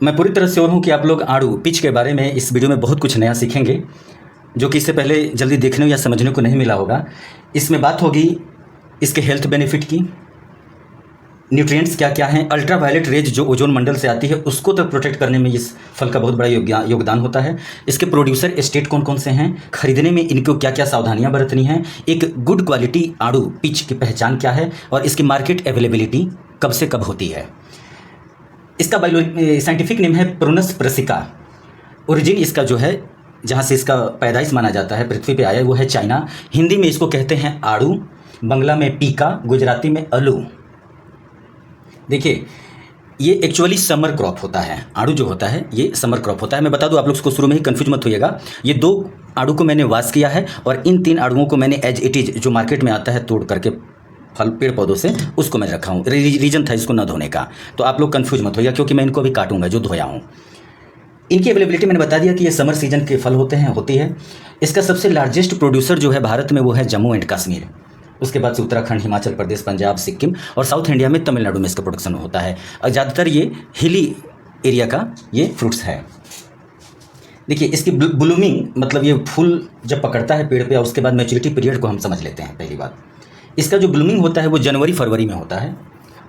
मैं पूरी तरह श्योर हूँ कि आप लोग आड़ू पिच के बारे में इस वीडियो में बहुत कुछ नया सीखेंगे, जो कि इससे पहले जल्दी देखने या समझने को नहीं मिला होगा। इसमें बात होगी इसके हेल्थ बेनिफिट की, न्यूट्रिएंट्स क्या क्या हैं, अल्ट्रावायलेट रेज जो ओजोन मंडल से आती है उसको तक प्रोटेक्ट करने में इस फल का बहुत बड़ा योगदान होता है। इसके प्रोड्यूसर स्टेट कौन कौन से हैं, खरीदने में इनको क्या क्या सावधानियां बरतनी हैं, एक गुड क्वालिटी आड़ू पिच की पहचान क्या है और इसकी मार्केट अवेलेबिलिटी कब से कब होती है। इसका साइंटिफिक नेम है प्रोनस ब्रासिका। ओरिजिन इसका जो है, जहाँ से इसका पैदाइश माना जाता है पृथ्वी पे आया, वो है चाइना। हिंदी में इसको कहते हैं आड़ू, बंगला में पीका, गुजराती में अलू। देखिए, ये एक्चुअली समर क्रॉप होता है। आड़ू जो होता है ये समर क्रॉप होता है। मैं बता दूं आप लोग इसको शुरू में ही कंफ्यूज मत होइएगा। ये 2 आड़ू को मैंने वाश किया है और इन 3 आड़ुओं को मैंने एज इट इज जो मार्केट में आता है तोड़ करके फल पेड़ पौधों से, उसको मैं रखा हूँ। रीजन था इसको न धोने का, तो आप लोग कंफ्यूज मत होइएगा क्योंकि मैं इनको भी काटूंगा जो धोया हूँ। इनकी अवेलेबिलिटी मैंने बता दिया कि ये समर सीजन के फल होती है। इसका सबसे लार्जेस्ट प्रोड्यूसर जो है भारत में वो है जम्मू एंड कश्मीर। उसके बाद से उत्तराखंड, हिमाचल प्रदेश, पंजाब, सिक्किम और साउथ इंडिया में तमिलनाडु में इसका प्रोडक्शन होता है। और ज़्यादातर ये हिली एरिया का ये फ्रूट्स है। देखिए, इसकी ब्लूमिंग मतलब ये फूल जब पकड़ता है पेड़ पे और उसके बाद मैच्योरिटी पीरियड को हम समझ लेते हैं। पहली बात, इसका जो ब्लूमिंग होता है वो जनवरी फरवरी में होता है,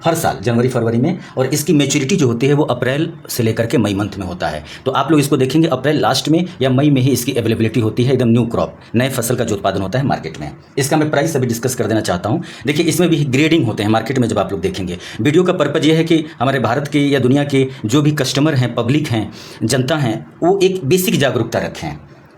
हर साल जनवरी फरवरी में। और इसकी मैच्योरिटी जो होती है वो अप्रैल से लेकर के मई मंथ में होता है। तो आप लोग इसको देखेंगे अप्रैल लास्ट में या मई में ही इसकी अवेलेबिलिटी होती है। एकदम न्यू क्रॉप, नए फसल का जो उत्पादन होता है मार्केट में। इसका मैं प्राइस अभी डिस्कस कर देना चाहता हूँ। देखिए, इसमें भी ग्रेडिंग होते हैं मार्केट में। जब आप लोग देखेंगे, वीडियो का पर्पज़ ये है कि हमारे भारत के या दुनिया के जो भी कस्टमर हैं, पब्लिक हैं, जनता हैं, वो एक बेसिक जागरूकता रखें।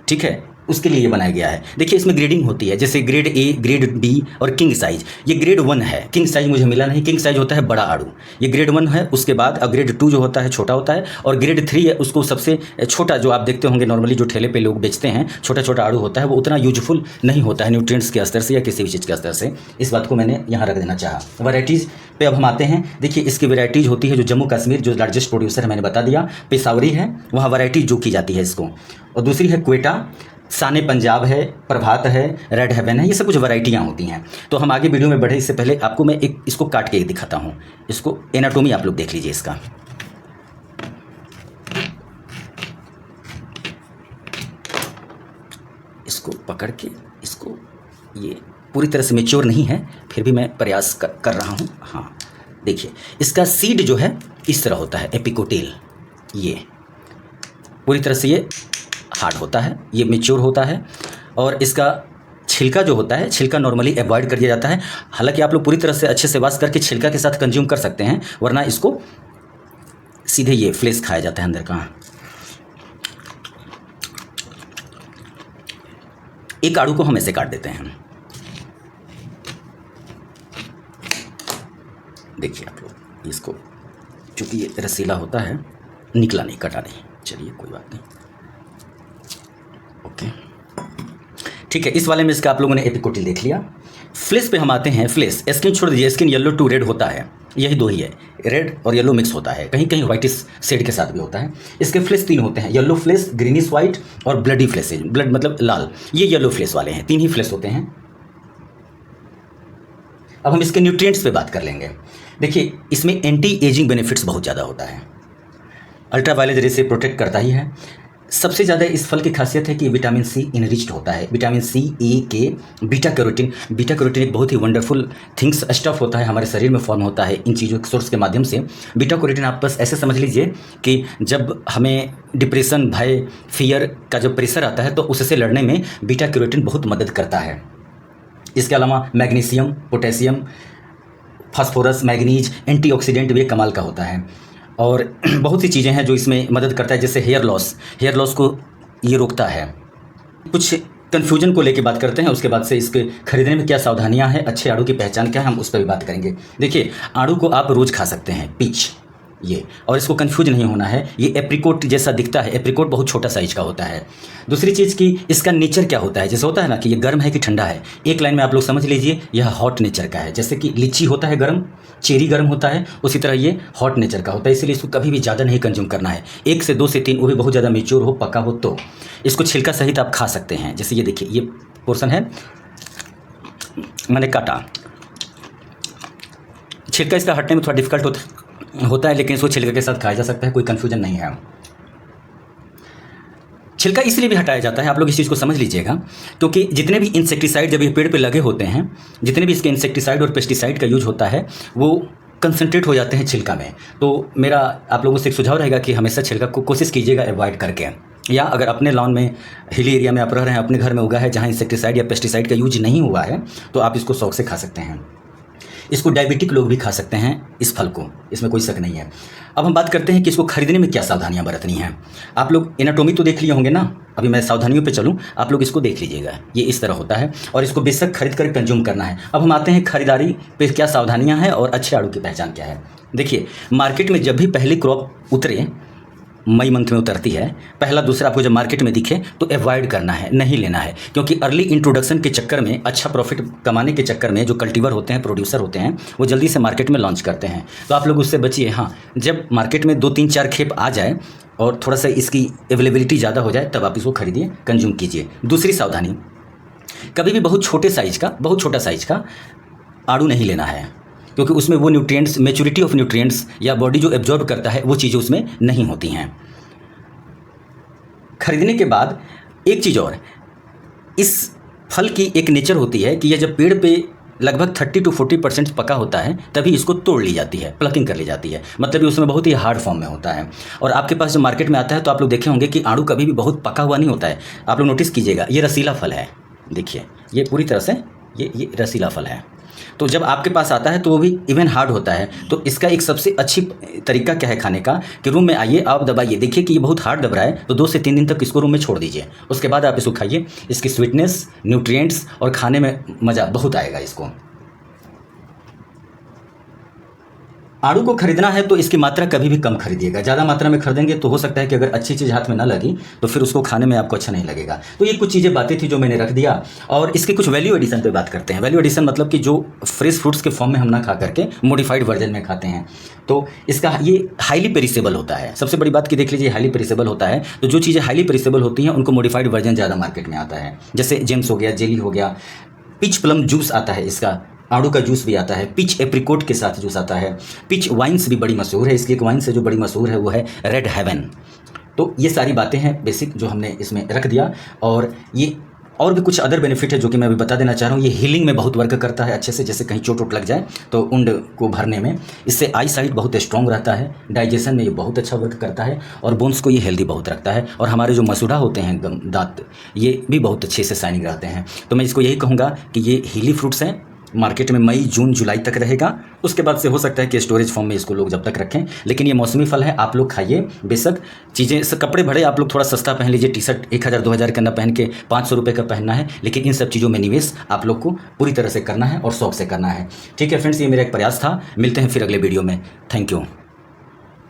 ठीक है, उसके लिए बनाया गया है। देखिए, इसमें ग्रेडिंग होती है, जैसे ग्रेड ए, ग्रेड बी और किंग साइज। ये ग्रेड 1 है, किंग साइज मुझे मिला नहीं। किंग साइज होता है बड़ा आड़ू, ये ग्रेड 1 है। उसके बाद ग्रेड 2 जो होता है छोटा होता है, और ग्रेड 3 है उसको सबसे छोटा, जो आप देखते होंगे नॉर्मली जो ठेले पे लोग बेचते हैं, छोटा छोटा आड़ू होता है, वो उतना यूजफुल नहीं होता है न्यूट्रिएंट्स के स्तर से या किसी भी चीज़ के स्तर से। इस बात को मैंने यहाँ रख देना चाहा। वैराइटीज़ पे अब हम आते हैं। देखिए, इसकी वैराइटीज़ होती है जो जम्मू कश्मीर जो लार्जेस्ट प्रोड्यूसर है मैंने बता दिया, पेशावरी है, वहाँ वैराइटी जो की जाती है इसको। और दूसरी है क्वेटा, साने पंजाब है, प्रभात है, रेड हेवन है। ये सब कुछ वैराइटियाँ होती हैं। तो हम आगे वीडियो में बढ़े इससे पहले आपको मैं एक इसको काट के दिखाता हूँ। इसको एनाटोमी आप लोग देख लीजिए इसका। इसको पकड़ के इसको, ये पूरी तरह से मैच्योर नहीं है, फिर भी मैं प्रयास कर रहा हूँ। हाँ, देखिए, इसका सीड जो है इस तरह होता है, एपिकोटेल। ये पूरी तरह से ये हार्ड होता है, ये मैच्योर होता है। और इसका छिलका जो होता है, छिलका नॉर्मली अवॉइड कर दिया जाता है। हालांकि आप लोग पूरी तरह से अच्छे से वॉश करके छिलका के साथ कंज्यूम कर सकते हैं, वरना इसको सीधे ये फ्लेश खाया जाता है अंदर का। एक आड़ू को हम ऐसे काट देते हैं। देखिए आप लोग, इसको चूंकि ये रसीला होता है, निकला नहीं, कटा नहीं। चलिए कोई बात नहीं, ओके, ठीक है। इस वाले में इसका आप लोगों ने एपिकोटिल देख लिया। फ्लेश पे हम आते हैं। फ्लेश, स्किन छोड़ दीजिए, स्किन येलो टू रेड होता है, यही 2 ही है, रेड और येलो मिक्स होता है, कहीं कहीं व्हाइटिश शेड के साथ भी होता है। इसके फ्लेश 3 होते हैं, येलो फ्लेश, ग्रीनिश व्हाइट और ब्लडी फ्लेश। ब्लड मतलब लाल, ये येलो फ्लेश वाले हैं। 3 ही फ्लेश होते हैं। अब हम इसके न्यूट्रिएंट्स पे बात कर लेंगे। देखिए, इसमें एंटी एजिंग बेनिफिट्स बहुत ज़्यादा होता है, अल्ट्रावायलेट रे से प्रोटेक्ट करता ही है। सबसे ज़्यादा इस फल की खासियत है कि विटामिन सी इनरिच्ड होता है। विटामिन सी, ए, के, बीटा कैरोटीन। बीटा कैरोटीन एक बहुत ही वंडरफुल थिंग्स स्टफ होता है, हमारे शरीर में फॉर्म होता है इन चीज़ों के सोर्स के माध्यम से। बीटा कैरोटीन आप बस ऐसे समझ लीजिए कि जब हमें डिप्रेशन, भय, फियर का जब प्रेशर आता है तो उससे लड़ने में बीटा कैरोटीन बहुत मदद करता है। इसके अलावा magnesium, potassium, phosphorus, manganese, antioxidant भी कमाल का होता है। और बहुत सी चीज़ें हैं जो इसमें मदद करता है, जैसे हेयर लॉस को ये रोकता है। कुछ कन्फ्यूजन को लेके बात करते हैं, उसके बाद से इसके खरीदने में क्या सावधानियां हैं, अच्छे आड़ू की पहचान क्या है, हम उस पर भी बात करेंगे। देखिए, आड़ू को आप रोज़ खा सकते हैं, पीच ये, और इसको कंफ्यूज नहीं होना है। ये एप्रिकोट जैसा दिखता है, एप्रिकोट बहुत छोटा साइज का होता है। दूसरी चीज़ की इसका नेचर क्या होता है, जैसे होता है ना कि ये गर्म है कि ठंडा है, एक लाइन में आप लोग समझ लीजिए, यह हॉट नेचर का है। जैसे कि लीची होता है गर्म, चेरी गर्म होता है, उसी तरह ये हॉट नेचर का होता है। इसलिए इसको कभी भी ज़्यादा नहीं कंज्यूम करना है। 1 से 2 से 3, वो भी बहुत ज़्यादा मेच्योर हो, पका हो, तो इसको छिलका सहित आप खा सकते हैं। जैसे ये देखिए, ये पोर्शन है मैंने काटा, छिलका इसका हटने में थोड़ा डिफिकल्ट होता है, होता है, लेकिन इसको छिलके के साथ खाया जा सकता है, कोई कन्फ्यूजन नहीं है। छिलका इसलिए भी हटाया जाता है, आप लोग इस चीज़ को समझ लीजिएगा, क्योंकि जितने भी इंसेक्टिसाइड जब ये पेड़ पे लगे होते हैं, जितने भी इसके इंसेक्टिसाइड और पेस्टिसाइड का यूज होता है वो कंसंट्रेट हो जाते हैं छिलका में। तो मेरा आप लोगों से एक सुझाव रहेगा कि हमेशा छिलका को कोशिश कीजिएगा अवॉइड करके, या अगर अपने लॉन में हिली एरिया में आप रह रहे हैं, अपने घर में उगा है जहाँ इंसेक्टिसाइड या पेस्टिसाइड का यूज नहीं हुआ है, तो आप इसको शौक से खा सकते हैं। इसको डायबिटिक लोग भी खा सकते हैं इस फल को, इसमें कोई शक नहीं है। अब हम बात करते हैं कि इसको खरीदने में क्या सावधानियां बरतनी हैं। आप लोग एनाटोमी तो देख लिए होंगे ना, अभी मैं सावधानियों पे चलूं, आप लोग इसको देख लीजिएगा। ये इस तरह होता है और इसको बेशक खरीद कर कंज्यूम करना है। अब हम आते हैं खरीदारी पे क्या सावधानियां हैं और अच्छे आड़ू की पहचान क्या है। देखिए, मार्केट में जब भी पहली क्रॉप उतरे, मई मंथ में उतरती है, पहला दूसरा आपको जब मार्केट में दिखे तो अवॉइड करना है, नहीं लेना है, क्योंकि अर्ली इंट्रोडक्शन के चक्कर में, अच्छा प्रॉफिट कमाने के चक्कर में जो कल्टीवर होते हैं, प्रोड्यूसर होते हैं, वो जल्दी से मार्केट में लॉन्च करते हैं। तो आप लोग उससे बचिए। हाँ, जब मार्केट में 2-3-4 खेप आ जाए और थोड़ा सा इसकी अवेलेबिलिटी ज़्यादा हो जाए, तब आप इसको खरीदिए, कंज्यूम कीजिए। दूसरी सावधानी, कभी भी बहुत छोटा साइज का आड़ू नहीं लेना है, क्योंकि उसमें वो न्यूट्रिएंट्स, मैच्योरिटी ऑफ न्यूट्रिएंट्स या बॉडी जो एब्जॉर्ब करता है वो चीज़ें उसमें नहीं होती हैं। खरीदने के बाद एक चीज़ और, इस फल की एक नेचर होती है कि यह जब पेड़ पे लगभग 30 to 40% पका होता है तभी इसको तोड़ ली जाती है, प्लकिंग कर ली जाती है, मतलब ये उसमें बहुत ही हार्ड फॉर्म में होता है। और आपके पास जो मार्केट में आता है तो आप लोग देखे होंगे कि आड़ू कभी भी बहुत पका हुआ नहीं होता है। आप लोग नोटिस कीजिएगा, ये रसीला फल है, देखिए ये पूरी तरह से ये रसीला फल है। तो जब आपके पास आता है तो वो भी इवन हार्ड होता है। तो इसका एक सबसे अच्छी तरीका क्या है खाने का, कि रूम में आइए, आप दबाइए, देखिए कि ये बहुत हार्ड दब रहा है तो 2 से 3 दिन तक इसको रूम में छोड़ दीजिए, उसके बाद आप इसको खाइए। इसकी स्वीटनेस, न्यूट्रिएंट्स और खाने में मज़ा बहुत आएगा इसको। आड़ू को खरीदना है तो इसकी मात्रा कभी भी कम खरीदिएगा। ज़्यादा मात्रा में खरीदेंगे तो हो सकता है कि अगर अच्छी चीज़ हाथ में ना लगी तो फिर उसको खाने में आपको अच्छा नहीं लगेगा। तो ये कुछ चीज़ें बातें थी जो मैंने रख दिया। और इसके कुछ वैल्यू एडिशन पे बात करते हैं। वैल्यू एडिशन मतलब कि जो फ्रेश फ्रूट्स के फॉर्म में हम ना खा करके मॉडिफाइड वर्जन में खाते हैं, तो इसका ये हाईली पेरिसेबल होता है। सबसे बड़ी बात की देख लीजिए, हाईली पेरिसेबल होता है। तो जो चीज़ें हाईली पेरिसेबल होती हैं उनको मॉडिफाइड वर्जन ज़्यादा मार्केट में आता है, जैसे जेम्स हो गया, जेली हो गया, पिच प्लम जूस आता है, इसका आड़ू का जूस भी आता है, पिच एप्रिकोट के साथ जूस आता है, पिच वाइन्स भी बड़ी मशहूर है। इसकी एक वाइन्स है जो बड़ी मशहूर है, वो है रेड हेवन। तो ये सारी बातें हैं बेसिक जो हमने इसमें रख दिया। और ये और भी कुछ अदर बेनिफिट है जो कि मैं अभी बता देना चाह रहा हूँ। ये हीलिंग में बहुत वर्क करता है अच्छे से, जैसे कहीं चोट वोट लग जाए तो उंड को भरने में। इससे आई साइट बहुत स्ट्रॉन्ग रहता है, डाइजेशन में ये बहुत अच्छा वर्क करता है और बोन्स को ये हेल्दी बहुत रखता है। और हमारे जो मसूड़ा होते हैं दांत, ये भी बहुत अच्छे से शाइनिंग रहते हैं। तो मैं इसको यही कहूँगा कि ये हीली फ्रूट्स हैं, मार्केट में मई जून जुलाई तक रहेगा। उसके बाद से हो सकता है कि स्टोरेज फॉर्म में इसको लोग जब तक रखें, लेकिन ये मौसमी फल है, आप लोग खाइए। बेशक चीज़ें कपड़े भरे आप लोग थोड़ा सस्ता पहन लीजिए, टी-शर्ट 1000-2000 का ना पहन के 500 रुपये का पहनना है, लेकिन इन सब चीज़ों में निवेश आप लोग को पूरी तरह से करना है और शौक से करना है। ठीक है फ्रेंड्स, ये मेरा एक प्रयास था। मिलते हैं फिर अगले वीडियो में। Thank you.